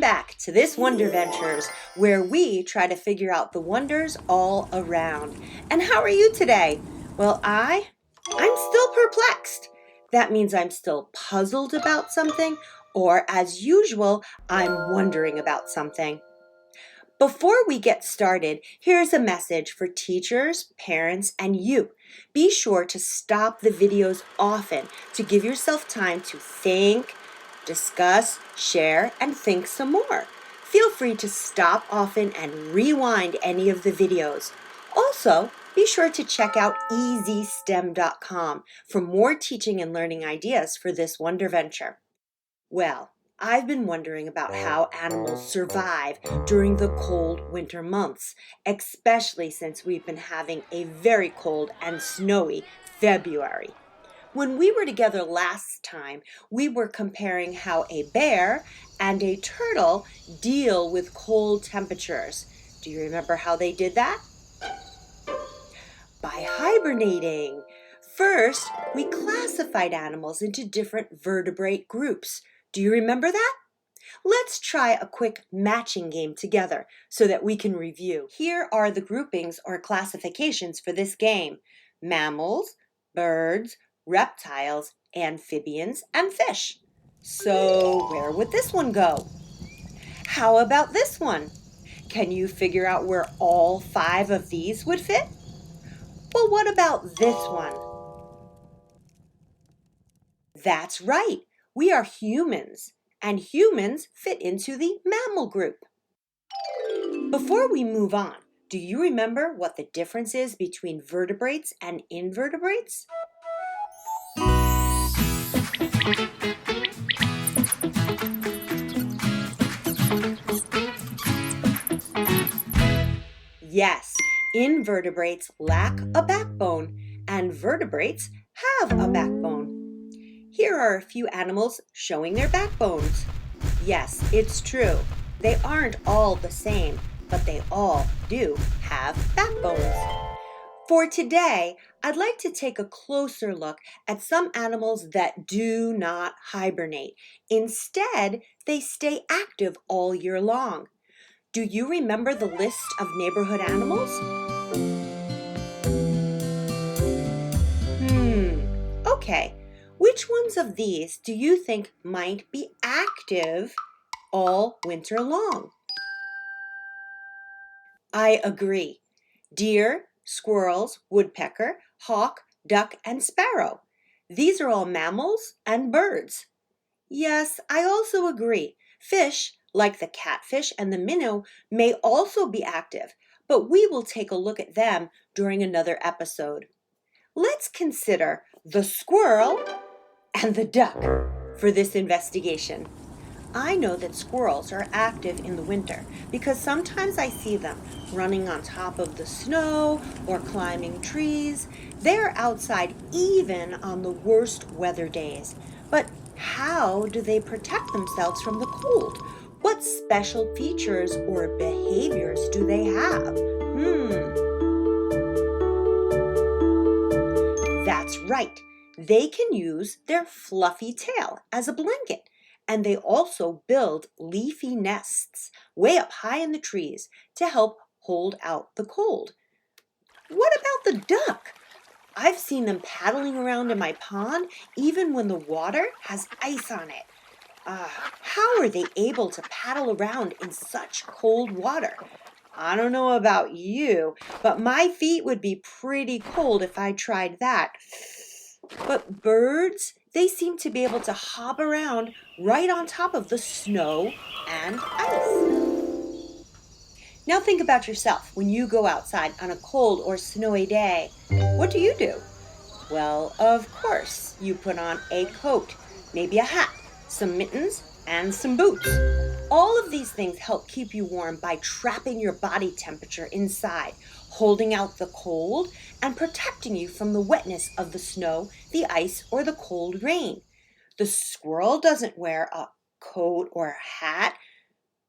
back to this Wonder Ventures, where we try to figure out the wonders all around. And how are you today? Well, I'm still perplexed. That means I'm still puzzled about something, or as usual, I'm wondering about something. Before we get started, here's a message for teachers, parents, and you. Be sure to stop the videos often to give yourself time to think, discuss, share, and think some more. Feel free to stop often and rewind any of the videos. Also, be sure to check out easystem.com for more teaching and learning ideas for this wonder venture. Well, I've been wondering about how animals survive during the cold winter months, especially since we've been having a very cold and snowy February. When we were together last time, we were comparing how a bear and a turtle deal with cold temperatures. Do you remember how they did that? By hibernating. First, we classified animals into different vertebrate groups. Do you remember that? Let's try a quick matching game together so that we can review. Here are the groupings or classifications for this game: mammals, birds, reptiles, amphibians, and fish. So where would this one go? How about this one? Can you figure out where all 5 of these would fit? Well, what about this one? That's right, we are humans, and humans fit into the mammal group. Before we move on, do you remember what the difference is between vertebrates and invertebrates? Yes, invertebrates lack a backbone, and vertebrates have a backbone. Here are a few animals showing their backbones. Yes, it's true. They aren't all the same, but they all do have backbones. For today, I'd like to take a closer look at some animals that do not hibernate. Instead, they stay active all year long. Do you remember the list of neighborhood animals? Okay. Which ones of these do you think might be active all winter long? I agree. Deer, squirrels, woodpecker, hawk, duck, and sparrow. These are all mammals and birds. Yes, I also agree. Fish, like the catfish and the minnow, may also be active, but we will take a look at them during another episode. Let's consider the squirrel and the duck for this investigation. I know that squirrels are active in the winter because sometimes I see them running on top of the snow or climbing trees. They're outside even on the worst weather days. But how do they protect themselves from the cold? What special features or behaviors do they have? That's right. They can use their fluffy tail as a blanket, and they also build leafy nests way up high in the trees to help hold out the cold. What about the duck? I've seen them paddling around in my pond even when the water has ice on it. How are they able to paddle around in such cold water? I don't know about you, but my feet would be pretty cold if I tried that. But birds, they seem to be able to hop around right on top of the snow and ice. Now think about yourself when you go outside on a cold or snowy day. What do you do? Well, of course, you put on a coat, maybe a hat, some mittens, and some boots. All of these things help keep you warm by trapping your body temperature inside, holding out the cold, and protecting you from the wetness of the snow, the ice, or the cold rain. The squirrel doesn't wear a coat or a hat,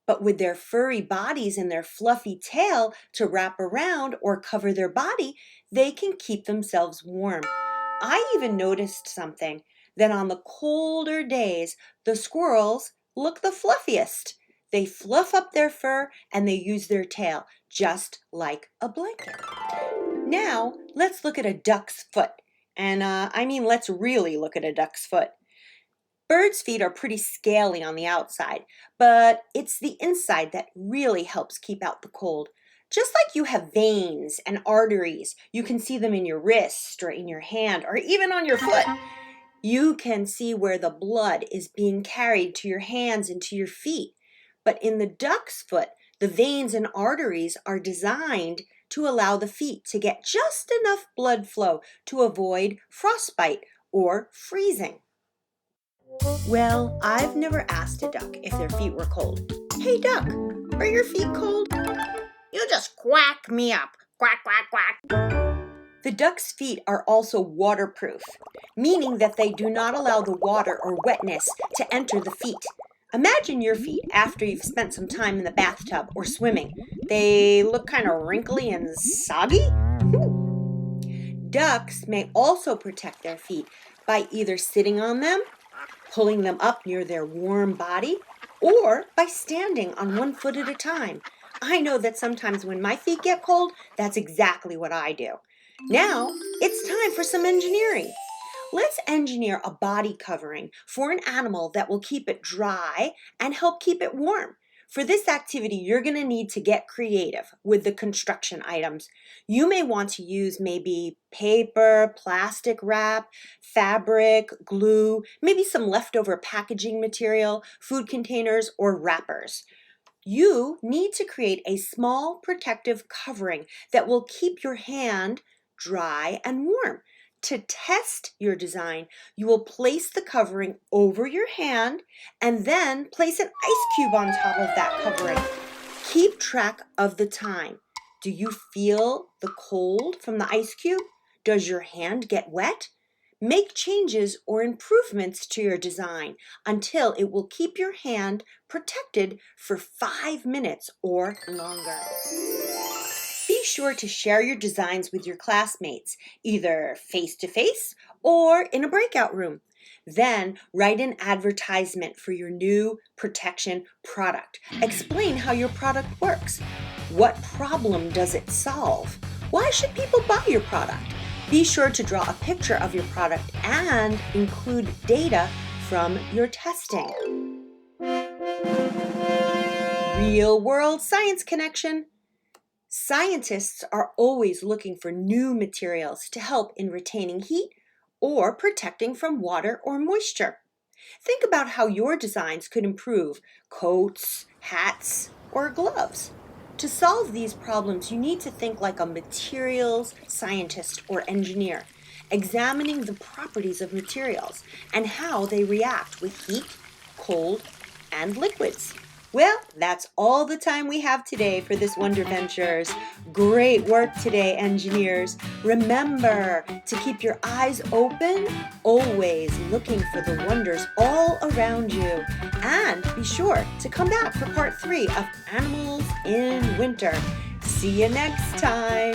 but with their furry bodies and their fluffy tail to wrap around or cover their body, they can keep themselves warm. I even noticed something, that on the colder days, the squirrels look the fluffiest. They fluff up their fur and they use their tail just like a blanket. Now, let's look at a duck's foot. And let's really look at a duck's foot. Birds' feet are pretty scaly on the outside, but it's the inside that really helps keep out the cold. Just like you have veins and arteries, you can see them in your wrist or in your hand or even on your foot. You can see where the blood is being carried to your hands and to your feet. But in the duck's foot, the veins and arteries are designed to allow the feet to get just enough blood flow to avoid frostbite or freezing. Well, I've never asked a duck if their feet were cold. Hey duck, are your feet cold? You just quack me up. Quack, quack, quack. The duck's feet are also waterproof, meaning that they do not allow the water or wetness to enter the feet. Imagine your feet after you've spent some time in the bathtub or swimming. They look kind of wrinkly and soggy. Ducks may also protect their feet by either sitting on them, pulling them up near their warm body, or by standing on one foot at a time. I know that sometimes when my feet get cold, that's exactly what I do. Now, it's time for some engineering. Let's engineer a body covering for an animal that will keep it dry and help keep it warm. For this activity, you're going to need to get creative with the construction items. You may want to use maybe paper, plastic wrap, fabric, glue, maybe some leftover packaging material, food containers, or wrappers. You need to create a small protective covering that will keep your hand dry and warm. To test your design, you will place the covering over your hand and then place an ice cube on top of that covering. Keep track of the time. Do you feel the cold from the ice cube? Does your hand get wet? Make changes or improvements to your design until it will keep your hand protected for 5 minutes or longer. Be sure to share your designs with your classmates, either face-to-face or in a breakout room. Then write an advertisement for your new protection product. Explain how your product works. What problem does it solve? Why should people buy your product? Be sure to draw a picture of your product and include data from your testing. Real-world science connection. Scientists are always looking for new materials to help in retaining heat or protecting from water or moisture. Think about how your designs could improve coats, hats, or gloves. To solve these problems, you need to think like a materials scientist or engineer, examining the properties of materials and how they react with heat, cold, and liquids. Well, that's all the time we have today for this Wonder Ventures. Great work today, engineers. Remember to keep your eyes open, always looking for the wonders all around you. And be sure to come back for part 3 of Animals in Winter. See you next time.